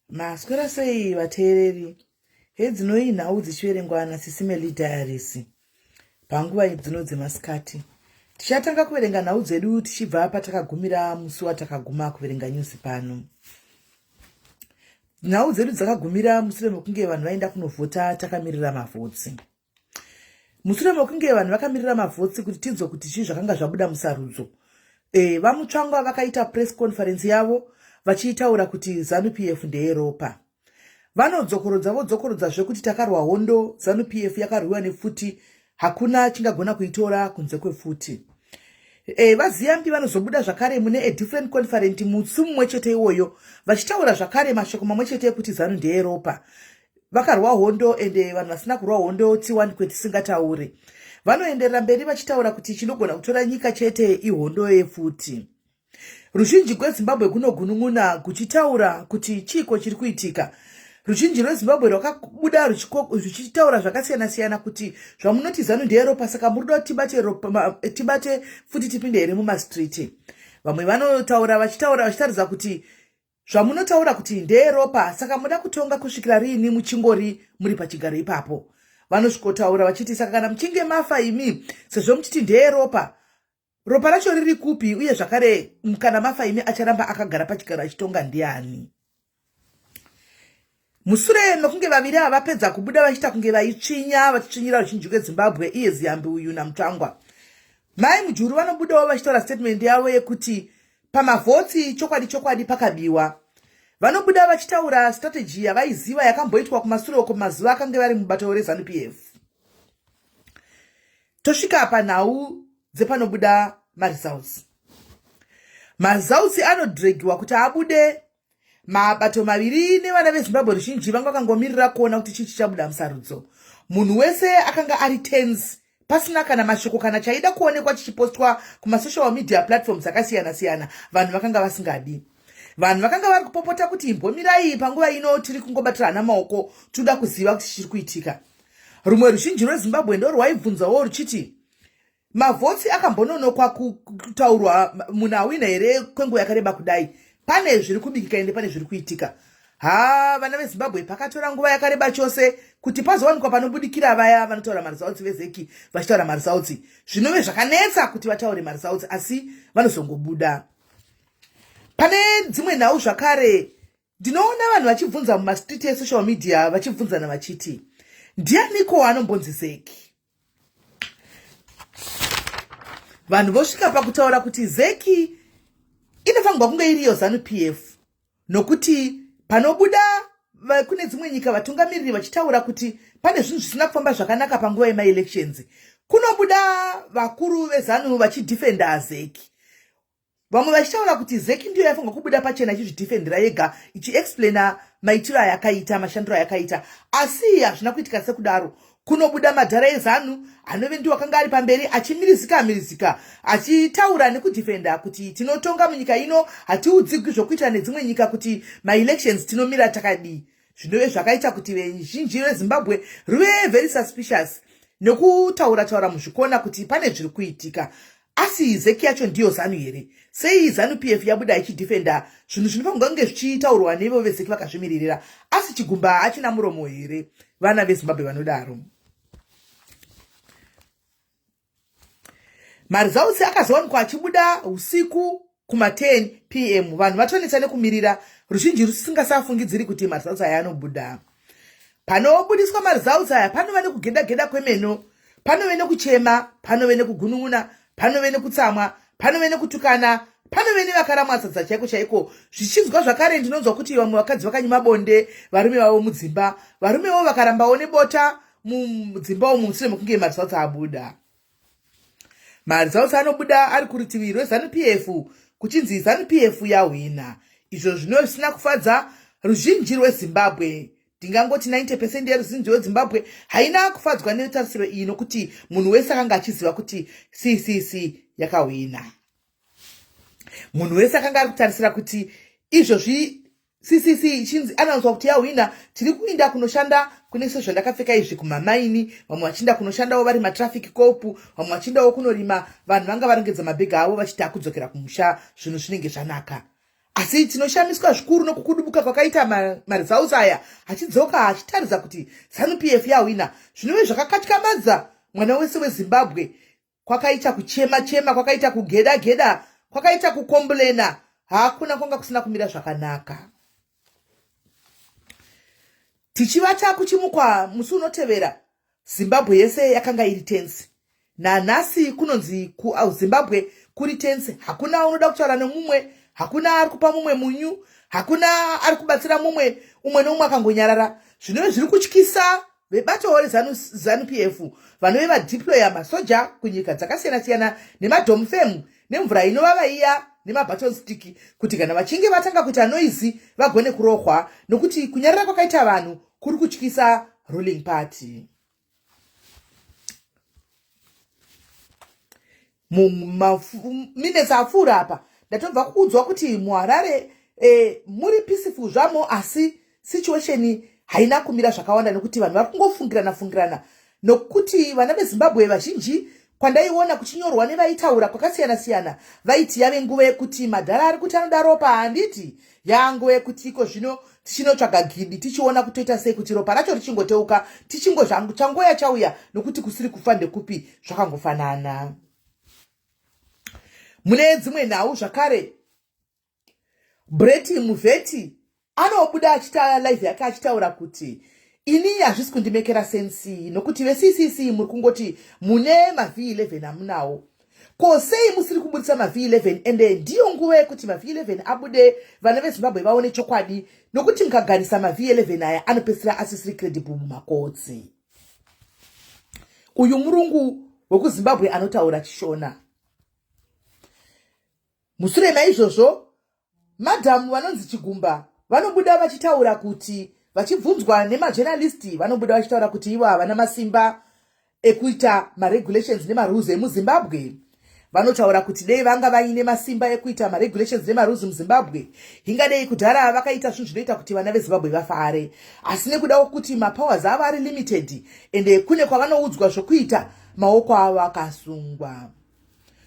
Maswera sei vateereri hedzinoi nhau dzichiverengwa naSIS MELLY diaries panguva idzino dzemasikati. Tichatanga kuverenga nhau dzedu tichibva patakagumira musi watakaguma kuverenga news pano. Nhau dzedu dzakagumira mushure mekunge vanhu vaenda kunovhota takamirira mavhotsi. Mushure mekunge vanhu vakamirira mavhotsi kuti tinzwe kuti chii zvakanga zvabuda musarudzo. Vamutsvangwa vakaita press conference yavo vachitaura kuti ZANU-PF ndeyeropa. Vodzokorodza zvekuti takarwa hondo, ZANU-PF yakarwiwa nefuti, hakuna chingagona kuitora kunze kwefuti. Vaziyambi vanozobuda zvakare mune a different conference musi mumwe chete iwoyo vachitaura zvakare mashoko mamwe chete kuti ZANU ndeyeropa. Vakarwa hondo ende vanhu vasina kurwa hondo T1 kwetisingataure. Vanoenderera mberi vachitaura kuti chinogona kutora nyika chete ihondo yefuti. Ruzhinji rweZimbabwe kunogunun'una kuchitaura kuti chiko chiri kuitika. Ruzhinji rweZimbabwe rwakabuda ruchitaura zvakasiyana-siyana kuti zvamunoti ZANU ndeyeropa saka muri kuda tibate futi tipinde here mumastreet. Vamwe vanotaura vachitaridza kuti zvamunotaura kuti ndeyeropa saka muda kutonga kusvikira riini muchingori muri pachigaro ipapo. Vanosvikotaura vachiti saka kana muchinge mafa imi sezvo muchiti ndeyeropa, ropa racho riri kupi uye zvakare kana mafa imi acharamba akagara pachigaro achitonga ndiani. Mushure mekunge vaviri ava vapedza kubuda vachita kunge vachitsvinyira ruzhinji rweZimbabwe iye ziyambi uyu namutsvangwa, mai mujuru vanobudawo vachitaura statement yavo yekuti pamavhotsi chokwadi pakabiwa. Vanobuda vachitaura strategy yavaiziva yakamboitwa kumashure uko mazuva akange vari mubato reZANU-PF. Tosvika panhau dzepanobuda maresults. Maresults anodregiwa kuti abude. Mabato maviri nevana veZimbabwe ruzhinji vanga vakangomirira kuona kuti chii chichabuda musarudzo. Munhu wese akanga ari tense, pasina kana mashoko kana chaida kuonekwa chichipostwa kumasocial media platforms akasiyana-siyana. Vanhu vakanga vasingadi. Vanhu vakanga vari kupopota kuti imbomirai panguva ino tiri kungobatirana maoko toda kuziva kuti chiri kuitika. Rumwe ruzhinji rweZimbabwe ndo rwaibvunzawo ruchiti mavhotsi akambononokwa kutaurwa munhu awina here kwenguva yakareba kudai. Pane zviri kubikika ende pane zviri kuitika. Vana veZimbabwe pakatora nguva yakareba chose kuti pazowanikwa panobudikira vaya vanotaura maresults vezeki vachitaura maresults. Zvinove zvakanetsa kuti vataure maresults asi vanozongobuda. Pane dzimwe nhau zvakare ndinoona vanhu vachibvunza mumastreet esocial media vachibvunzana vachiti ndianiko anombonzi zeki. Vanhu vosvika pakutaura kuti zeki inofanirwa kunge iriyo ZANU-PF nokuti panobuda kune dzimwe nyika vatungamiriri vachitaura kuti pane zvinhu zvisina kufamba zvakanaka panguva yemaelections. Kunobuda vakuru vezANU vachidhifenda zeki. Vamwe vachitaura kuti zeki ndiyo yafanirwa kubuda pachena ichizvidhifendera yega ichiexplaina maitiro ayakaita, mashandiro ayakaita. Asi hazvina kuitika sekudaro. Kunobuda madhara eZANU anove ndiwo akanga ari pamberi achimirizika achitaura nekudhifenda kuti tinotonga munyika ino, hatiudzigwi zvokuita nedzimwe nyika kuti maelections tinomira takadii. Zvinove zvakaita kuti vazhinji veZimbabwe rive very suspicious nekutaura muzvikona kuti pane zviri kuitika. Asi zeki yacho ndiyo ZANU here? Sei ZANU-PF yabuda ichidhifenda zvinhu zvinofanirwa kunge zvichitaurwa nevo vezeki vakazvimiririra, asi chigumba hachina muromo here? Vana veZimbabwe vanodaro. Maresults akazowanikwa achibuda usiku kuma10 PM. Vanhu vatonetsa nekumirira, ruzhinji rusingasafungidziri kuti maresults aya anobuda. Panobudiswa maresults aya panove nekugeda kwemeno, panove nekuchema, panove nekugunun'una, panove nekutsamwa, panove nekutukana, panove nevakaramwadzadza chaiko. Zvichinzwa zvakare ndinonzwa kuti vamwe vakadzi vakanyima bonde varume vavo mudzimba, varumewo vakarambawo nebota mudzimba umu mushure mekunge maresults abuda. Maresults anobuda ari kurutivi rweZANU-PF kuchinzi ZANU-PF yahwina. Izvo zvisina kufadza ruzhinji rweZimbabwe. Ndingangoti 90% yeruzhinji rweZimbabwe haina kufadzwa netarisiro iyi nokuti munhu wese akanga achiziva kuti CCC yakahwina. Munhu wese akanga ari kutarisira kuti izvozvi CCC ichinzi anonzwa kuti yahwina, tiri kuinda kunoshanda kune sezvo ndakapfeka izvi kumamaini, vamwe vachiinda kunoshandawo vari matraffic cop, vamwe vachiindawo kunorima, vanhu vanga varongedza mabhegi avo vachiti akudzokera kumusha, zvinhu zvinenge zvanaka. asi tinoshamiswa zvikuru nokukudubuka kwakaita maresults aya achidzoka achitaridza kuti ZANU-PF yawina. Zvinove zvakakatyamadza mwana wese weZimbabwe. Kwakaita kuchema-chema, kwakaita kugeda-geda, kwakaita kukombolena. Hakuna kwanga kusina kumira zvakanaka. Tichivata kuchimukwa musi unotevera, Zimbabwe yese yakanga iri tense. Nanhasi kunonzi kuZimbabwe kuri tense. Hakuna unoda kutaura nemumwe, hakuna ari kupa mumwe munyu, hakuna ari kubatsira mumwe, umwe nomumwe akangonyarara. Zvinove zviri kutyisa vebato reZANU-PF, vanove vadeploya masoja kunyika dzakasiyana-siyana nemadhomufemu nemvura inovava iya nemabaton stick, kuti kana vachinge vatanga kuita noise vagone kurohwa, nokuti kunyarara kwakaita vanhu kuri kutyisa ruling party. Minutes apfuura apa ndatobva kuudzwa kuti muHarare muri peaceful zvamo, asi situation haina kumira zvakawanda, nokuti vanhu vari kungofungirana nokuti vana veZimbabwe vazhinji kwandaiona kuchinyorwa nevaitaura kwakasiyana-siyana vaiti yave nguva yekuti madhara ari kuti anoda ropa. Handiti yanguva yekuti iko zvino tichinotsvaga gidi tichiona kutoita sei kuti ropa racho richingoteuka, changoya chauya, nokuti kusiri kufa ndekupi zvakangofanana. Mune dzimwe nhau zvakare, Brett Muvheti anobuda achita live yake achitaura kuti ini hazvisi kundimekera sensi, nokuti veCCC muri kungoti mune maV11 amunawo. Ko sei musiri kubudisa maV11? Ende ndiyo nguva yekuti maV11 abude vana veZimbabwe vaone chokwadi, nokuti mkagarisa maV11 aya anopesera asisiri credible mumakotsi. Uyu murungu wekuZimbabwe anotaura chishona. Mushure maizvozvo, madhamu vanonzi Chigumba vanobuda vachitaura kuti, vachibvunzwa nemajournalisti vanobuda vachitaura kuti ivo havana masimba ekuita maregulations nemarules emuZimbabwe. Vanotaura kuti dei vanga vaine masimba ekuita maregulations nemarules muZimbabwe, hingadei kudhara vakaita zvinhu zvinoita kuti vana veZimbabwe vafare, asi nekuda kuti mapowers avo ari limited, ende kune kwavanoudzwa zvokuita maoko avo akasungwa.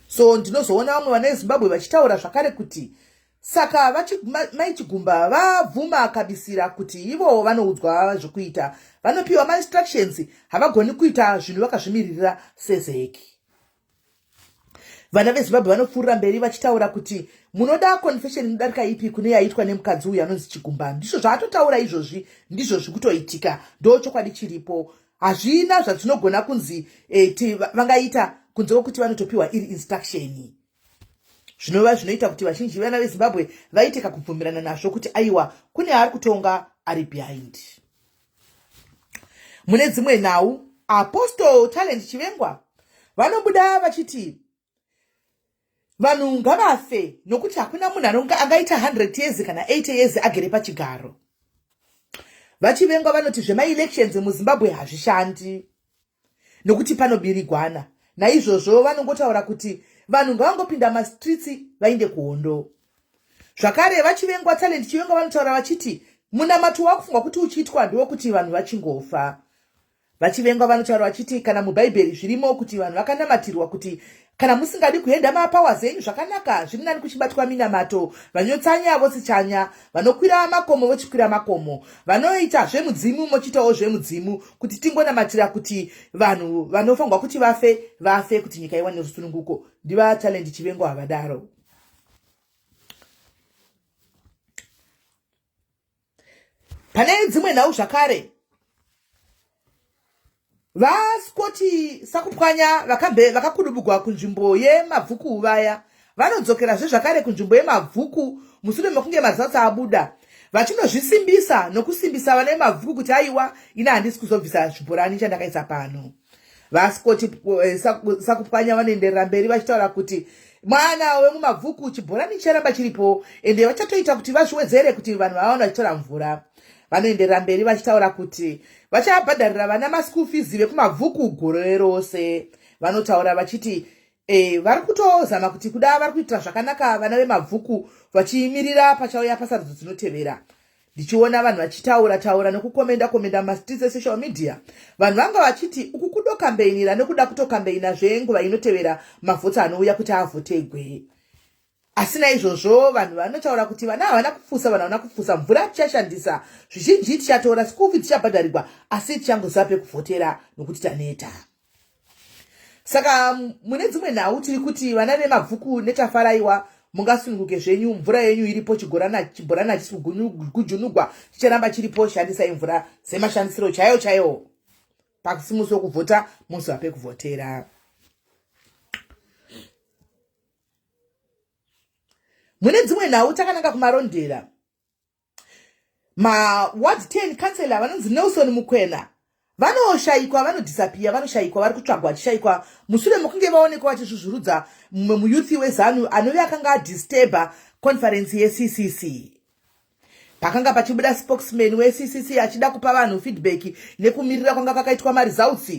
So ndinozoona vamwe vana veZimbabwe vachitaura zvakare kuti saka Chigumba vabvuma kabisira kuti ivo vanoudzwa zvokuita, vanopiwa ma-instructions, havagoni kuita zvinhu vakazvimiririra sezeki. Vana veZimbabwe vanopfuurira mberi vachitaura kuti munoda confession inodarika ipi kune yaitwa nemukadzi uyu anonzi Chigumba. Ndizvo zvaatotaura izvozvi, ndizvo zvikutoitika, ndo chokwadi chiripo. Hazvina zvatinogona kunzi vangaita kunze kwokuti vanotopiwa iri instruction. Zvinova zvinoita kuti vazhinji vana veZimbabwe vaite kakubvumirana nazvo kuti aiwa kune ari kutonga ari behind. Mune dzimwe nhau, Apostle Talent Chivengwa vanobuda vachiti vanhu ngavafe, nokuti hakuna munhu angaita 100 years kana 80 years agere pachigaro. VaChivengwa vanoti zvema-elections muZimbabwe hazvishandi, nokuti panobirigwana. Naizvozvo vanongotaura kuti vanhu ngavangopinda mastreets vainde kuhondo. Zvakare VaChivengwa Talent Chivengwa vanotaura vachiti munamato wakufungwa kuti uchiitwa ndewokuti vanhu vachingofa. VaChivengwa vanotaura vachiti kana muBhaibheri zvirimo kuti vanhu vakanamatirwa kuti kana musingadi kuhenda mapowers enyu zvakanaka, zviri nani kuchibatwa minamato, vanyotsanya vosichanya, vanokwira makomo vochikwira makomo, vanoita zvemudzimu mochitawo zvemudzimu, kuti tingonamatira kuti vanhu vanofangwa kuti vafe kuti nyika iwane rusununguko. Ndiva Talent Chivengwa havadaro. Pane dzimwe nhau zvakare, vaScott Sakupwanya vakakudubugwa kunzvimbo yemabvuku vaya vanodzokerazve zvakare kunzvimbo yemabvuku mushure mekunge mazautsi abuda, vachinozvisimbisa nokusimbisa vana vemabvuku kuti aiwa ina handisi kuzobvisa zvibhorani chandakaisa pano. VaScott Sakupwanya vanoenderera mberi vachitaura kuti mwana wemumabvuku chibhorani chicharamba chiripo, ende vachatoita kuti vazviwedzere kuti vanhu vaona vachitora mvura. Vanoenderera mberi vachitaura kuti vachabhadharira vana maschool fees vekumabvuku gore rose. Vanotaura vachiti vari kutozama kuti kuda vari kuitira zvakanaka vana vemabvuku vachimirira pachauya pasarudzo dzinotevera. Ndichiona vanhu vachitaura nokukomenda mastreets esocial media, vanhu vanga vachiti uku kudokambeinira nekuda kutokambeina zvenguva inotevera mavhotsi anouya kuti avhotegwe. asina izvozvo vanhu vanotaura kuti vana havana kufusa, vanhu havana kufusa, mvura tichashandisa, zvizhinji tichatora, school fees tichabhadharirwa, asi tichangoziva pekuvhotera nokuti taneta. Saka mune dzimwe nhau tiri kuti vana vemabvuku netafaraiwa mungasununguke zvenyu, mvura yenyu iripo, chibhorana chiri kujunugwa chicharamba chiripo, shandisai mvura semashandisiro chaiwo pakusimuso kuvhota, musi wapekuvhotera. Mune dzimwe nhau takananga kumarondera. Ward 10 councillor vanonzi Nelson Mukwena vanoshayikwa, vanodisappear, vanoshayikwa, vari kutsvagwa vachishayikwa mushure mokunge vaonekwa vachizvuzvurudza mumwe muyuthi weZANU anove akanga adisturba conference yeCCC. Pakanga pachibuda spokesman weCCC achida kupa vanhu feedback nekumirira kwanga kwakaitwa maresults.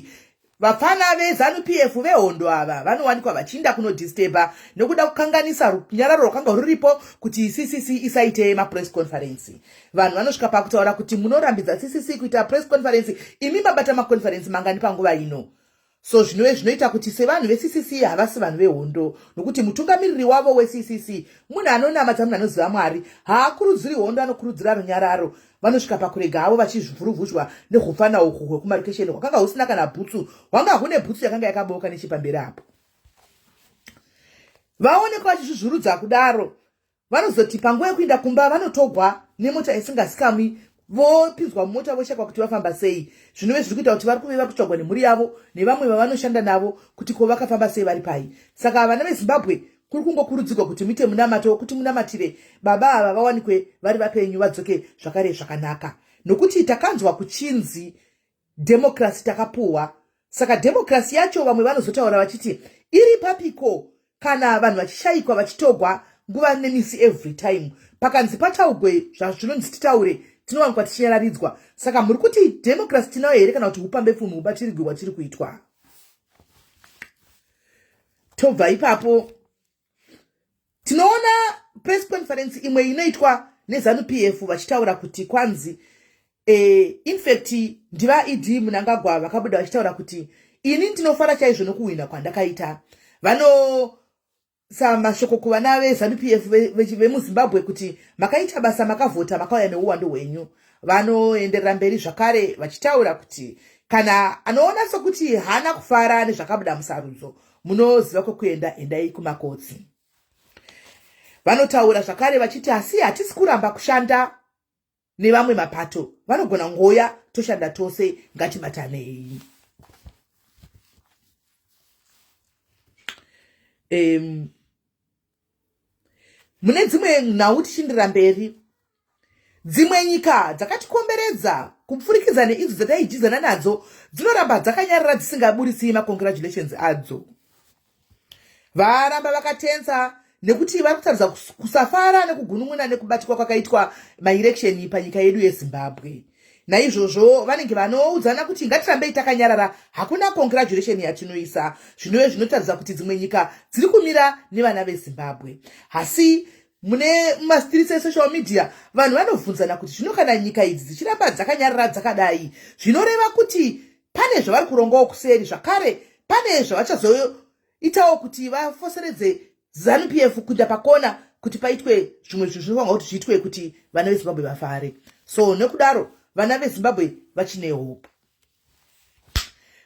Vafana veZANU PF vehondo ava vanowanikwa vachiinda kunodisturba nekuda kukanganisa runyararo rwakanga ruripo kuti CCC isaite mapress conference. Vanhu vanosvika pakutaura kuti munorambidza CCC kuita press conference, imi mabata maconference mangani panguva ino. So zvinoita kuti sevanhu veCCC havasi vanhu vehondo, nokuti mutungamiriri wavo weCCC munhu anonamadza, munhu anoziva Mwari, haakurudziri hondo, anokurudzira runyararo. Vanosvika pakurega havo vachizvuruvhudzwa nehufana uhu hwekumarokesheni hwakanga husina kana bhutsu, hwanga hune bhutsu yakanga yakabouka nechipamberi apo. Vaonekwa vachizvuzvurudza kudaro, vanozoti panguva yekuenda kumba vanotogwa nemota isingazikamwi, vopinzwa mumota voshakwa kuti vafamba sei. Zvinove zviri kuita kuti vari kuve vari kutsvagwa nemhuri yavo nevamwe vavanoshanda navo kuti ko vakafamba sei vari pai. Saka vana veZimbabwe kuri kungokurudzirwa kuti muite munamato, kuti munamatire baba ava vawanikwe vari vapenyu, vadzoke zvakare zvakanaka. Nokuti takanzwa kuchinzi democracy takapuhwa. Saka democracy yacho vamwe vanozotaura vachiti iri papiko kana vanhu vachishayikwa vachitogwa nguva nemisi every time. Pakanzi pataugwe zvazvinonzi titaure, tinowanikwa tichinyararidzwa. Saka muri kuti democracy tinayo here kana kuti upambe pfunhu ubatirigwe watiri kuitwa? Tobva ipapo tinoona press conference imwe inoitwa neZANU PF vachitaura kuti kwanzi in fact ndiva ED Munangagwa vakabuda vachitaura kuti ini ndinofara chaizvo nokuwina kwandakaita. Mashoko kuvana veZANU PF vemuZimbabwe kuti makaita basa, makavhota, makauya neuwandu hwenyu. Vanoenderera mberi zvakare vachitaura kuti kana anoona sokuti hana kufara nezvakabuda musarudzo, munoziva kwekuenda, endai kumakotsi. Vanotaura zvakare vachiti asi hatisi kuramba kushanda nevamwe mapato, vanogona ngoya toshanda tose, ngatibatanei. Mune dzimwe nhau tichindira mberi, dzimwe nyika dzakatikomberedza kupfurikidza neidzo dzataijizana nadzo dzinoramba dzakanyarara dzisingaburitsi macongratulations adzo. Varamba vakatenza nekuti vari kutaridza kusafara nekugunun'una nekubatikwa kwakaitwa maelection panyika yedu yeZimbabwe. Naizvozvo vanenge vanoudzana kuti ngatirambei takanyarara, hakuna congratulation yatinoisa. Zvinove zvinotaridza kuti dzimwe nyika dziri kumira nevana veZimbabwe. Asi mune mastreets esocial media vanhu vanovhunzana kuti zvino kana nyika idzi dzichiramba dzakanyarara dzakadai, zvinoreva kuti pane zvavari kurongawo kuseri, zvakare pane zvavachazoitawo kuti vafoseredze ZANU PF kuenda pakona kuti paitwe zvimwe zvinhu zvinofanirwa kuti zviitwe kuti vana veZimbabwe vafare. So nekudaro vana veZimbabwe vachine hope.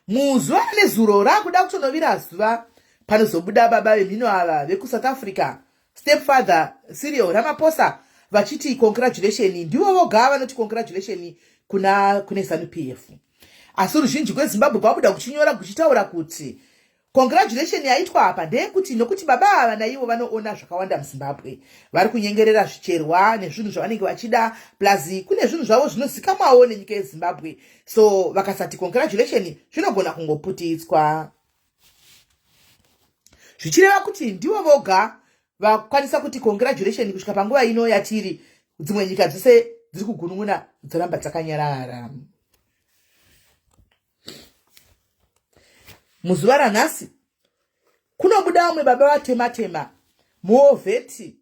Muzuva nezuro rakuda kutonovira zuva panozobuda baba vemhino ava vekuSouth Africa, stepfather Cyril Ramaphosa, vachiti congratulation. Ndivo voga vanoti congratulation kune ZANU PF. Asi ruzhinji rweZimbabwe kwabuda kuchinyora kuchitaura kuti congratulation yaitwa apa ndeyekuti nokuti baba ava naivo vanoona zvakawanda muZimbabwe, vari kunyengerera zvicherwa nezvinhu zvavanenge vachida, plus kune zvinhu zvavo zvinozikamwawo nenyika yeZimbabwe. So vakasati congratulation zvinogona kungoputitswa, zvichireva kuti ndivo voga vakwanisa kuti congratulation kusvika panguva ino yatiri. Dzimwe nyika dzose dziri kugunun'una dzoramba dzakanyarara. Muzuva ranhasi kunobuda umwe baba vatema muovheti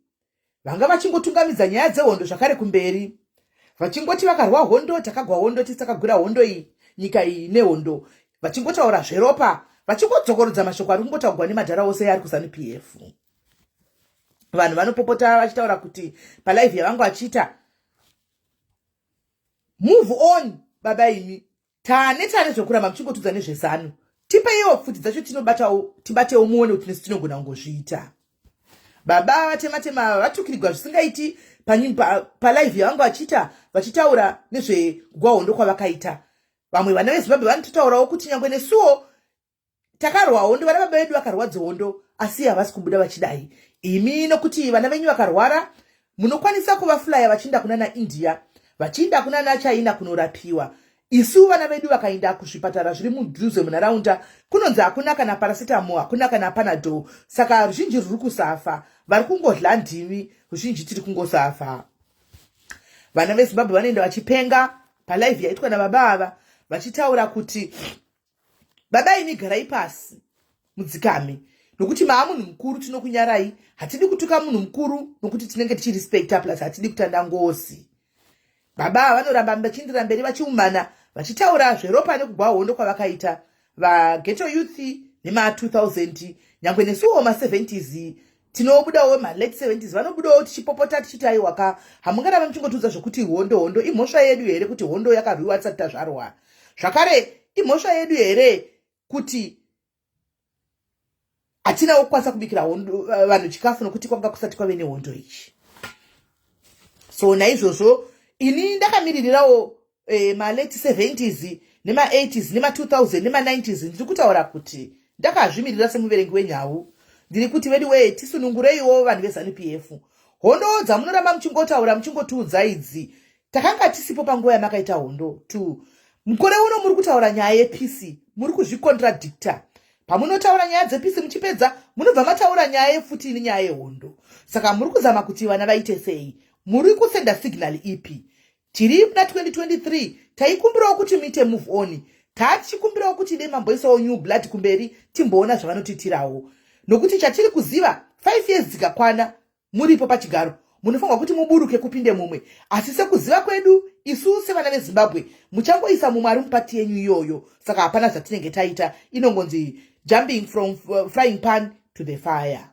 vanga vachingotungamidza nyaya dzehondo zvakare kumberi, vachingoti vakarwa hondo takagwa hondo, tisakagwira hondo iyi, nyika iyi nehondo, vachingotaura zveropa, vachingodzokorodza mashoko ari kungotaurwa nemadhara ose ari kuZANU PF. vanhu vanopopota vachitaura kuti palive yavangu vachiita move on baba imi tane zvokuramba muchingotudza nezvezano tipeiwo pfuti dzacho tinobatawo tibatewo muone kuti nesu tinogona kungozviita. Baba vatema vatukirigwa zvisingaiti palive yavangu vachiita vachitaura nezvegwa hondo kwavakaita. Vamwe vana veZimbabwe vanototaurawo kuti nyangwe nesuwo takarwa hondo, vana baba vedu vakarwadza hondo asi havasi kubuda vachidai. Imi nokuti vana venyu vakarwara munokwanisa kuvafulaya vachienda kunana India, vachienda kunana China kunorapiwa. Isu vana vedu vakaenda kuzvipatara zviri mudhuze munharaunda kunonzi hakuna kana paracetamol, hakuna kana panadol. Saka ruzhinji ruri kusafa, vari kungodla ndimi, ruzhinji tiri kungosafa. Vana veZimbabwe vanoenda vachipenga palive yaitwa nababa ava vachitaura kuti baba imi garai pasi mudzikame, nokuti maa munhu mukuru tinokunyarai, hatidi kutuka munhu mukuru nokuti tinenge tichirespecta plus hatidi kutanda ngosi. Baba vanoramba vachindira mberi vachiumana vachitaura zveropa nekugwa hondo kwavakaita vaGhetto Youth nema 2000 nyangwe nesuwo ma70s tinobudawo ma-late 70s vanobudawo tichipopota tichitayi waka hamungaramba muchingotudza zvokuti hondo imhosva yedu here kuti hondo yakarwiwa tisati tazvarwa. Zvakare imhosva yedu here kuti hatina kukwanisa kubikira hondo vanhu chikafu nokuti kwanga kusati kwave nehondo ichi. So naizvozvo ini ndakamiririrawo ma-late 70s nema-80s nema-2000 nema-90s ndiri kutaura kuti ndakazvimirira semuverengi weNyau ndiri kuti vedu wee tisunungureiwo vanhu veZANU-PF. Hondo dzamunoramba muchingotaura muchingotiudza idzi takanga tisipo panguva yamakaita hondo tu. Mukore uno muri kutaura nyaya yepisi, muri kuzvikontradicta. Pamunotaura nyaya dzepisi muchipedza munobva mataura nyaya futi nenyaya yehondo. Saka muri kuzama kuti vana vaite sei, muri kusenda signal ipi. Tiri muna 2023 taikumbirawo kuti muite move on, tachikumbirawo kuti dai mamboisawo new blood kumberi timboona zvavanotitirawo. Nokuti chatiri kuziva 5 years dzikakwana muripo pachigaro munofanirwa kuti muburuke kupinde mumwe, asi sekuziva kwedu isu sevana veZimbabwe muchangoisa mumwe ari mupati yenyu iyoyo. Saka hapana zvatinenge taita, inongonzi jumping from frying pan to the fire.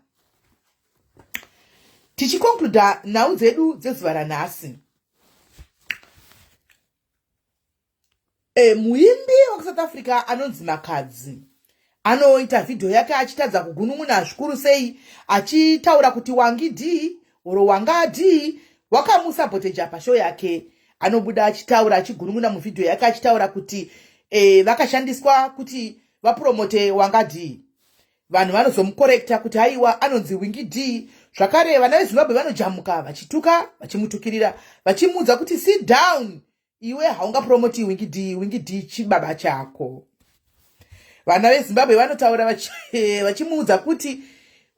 Tichikonkluda nhau dzedu dzezuva ranhasi, muimbi wakuSouth Africa anonzi Makadzi anoita vhidhiyo yake achitadza kugunun'una zvikuru sei achitaura kuti wangidi oro wangadi wakamusaboteja pashow yake. Anobuda achitaura achigunun'una muvhidhiyo yake achitaura kuti vakashandiswa kuti vapromote wangadi. Vanhu vanozomukorekta kuti haiwa anonzi wingidi. Zvakare vana veZimbabwe vanojamuka vachituka vachimutukirira vachimuudza kuti sit down, iwe haungapromoti wingidi chibaba chako. Vana veZimbabwe vanotaura vachimuudza kuti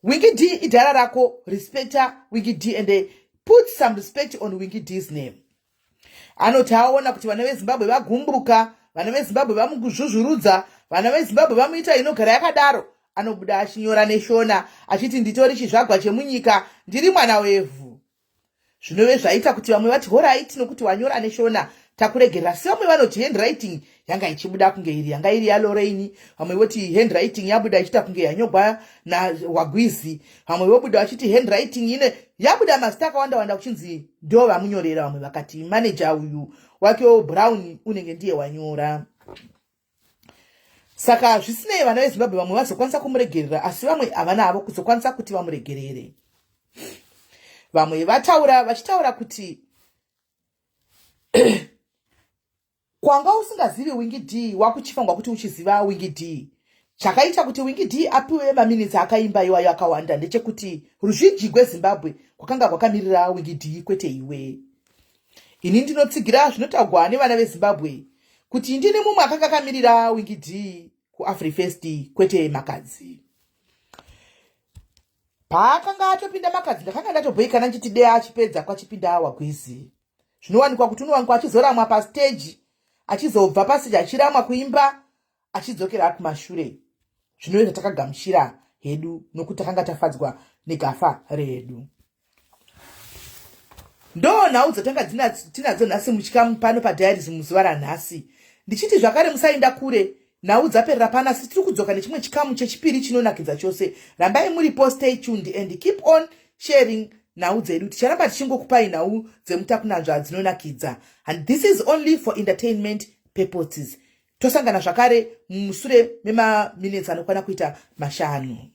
wingidi idhara rako, respecta wingidi and put some respect on wingidi's name. Anoti aona kuti vana veZimbabwe vagumbuka, vana veZimbabwe vamukuzvuzvurudza, vana veZimbabwe vamuita inogara yakadaro. Anobuda achinyora neshona achiti nditori chizvagwa chemunyika, ndiri mwana wevhu. Zvinove zvaita kuti vamwe vati alright nokuti wanyora neshona takuregerera. Asi vamwe vanoti handwriting yanga ichibuda kunge iri yanga iri yaLorraine, vamwe voti handwriting yabuda ichita kunge yanyogwa naWagwizi, vamwe vobuda vachiti handwriting ine yabuda mazita akawanda wanda kuchinzi ndo vamunyorera, vamwe vakati manager uyu wake Brown unenge ndiye wanyora. Saka zvisinei vana veZimbabwe vamwe vazokwanisa kumuregerera asi vamwe havana havo kuzokwanisa kuti vamuregerere. Vamwe vachitaura kuti kwanga usingazivi wingidi wakuchifangwa kuti uchiziva wingidi. Chakaita kuti wingidi apiwe maminitsi akaimba iwayo akawanda ndechekuti ruzhinji rweZimbabwe kwakanga kwakamirira wingidi kwete iwe. Ini ndinotsigira zvinotagwa nevana veZimbabwe kuti ndine mumwe akanga akamirira wingidi kuAfrifest kwete Makadzi. Paakanga atopinda Makadzi ndakanga ndatobhoikana nchiti dei achipedza kwachipinda Wagwizi. Zvinowanikwa kuti unowanikwa achizoramwa pastage, achizobva pastage achiramwa kuimba, achidzokera kumashure. Zvinoita takagamuchira hedu nokuti takanga tafadzwa negafa redu. Ndo nhau dzatanga tinadzo nhasi muchikamu pano paDiaries muzuva ranhasi. Ndichiti zvakare musaenda kure, nhau dzaperera pana, tiri kudzoka nechimwe chikamu chechipiri chinonakidza chose. Rambai muripo, stay tuned and keep on sharing nhau dzedu. Ticharamba tichingokupai nhau dzemutakunanzva dzinonakidza. And this is only for entertainment purposes. Tosangana zvakare mushure mema minutes anokwana kuita 5.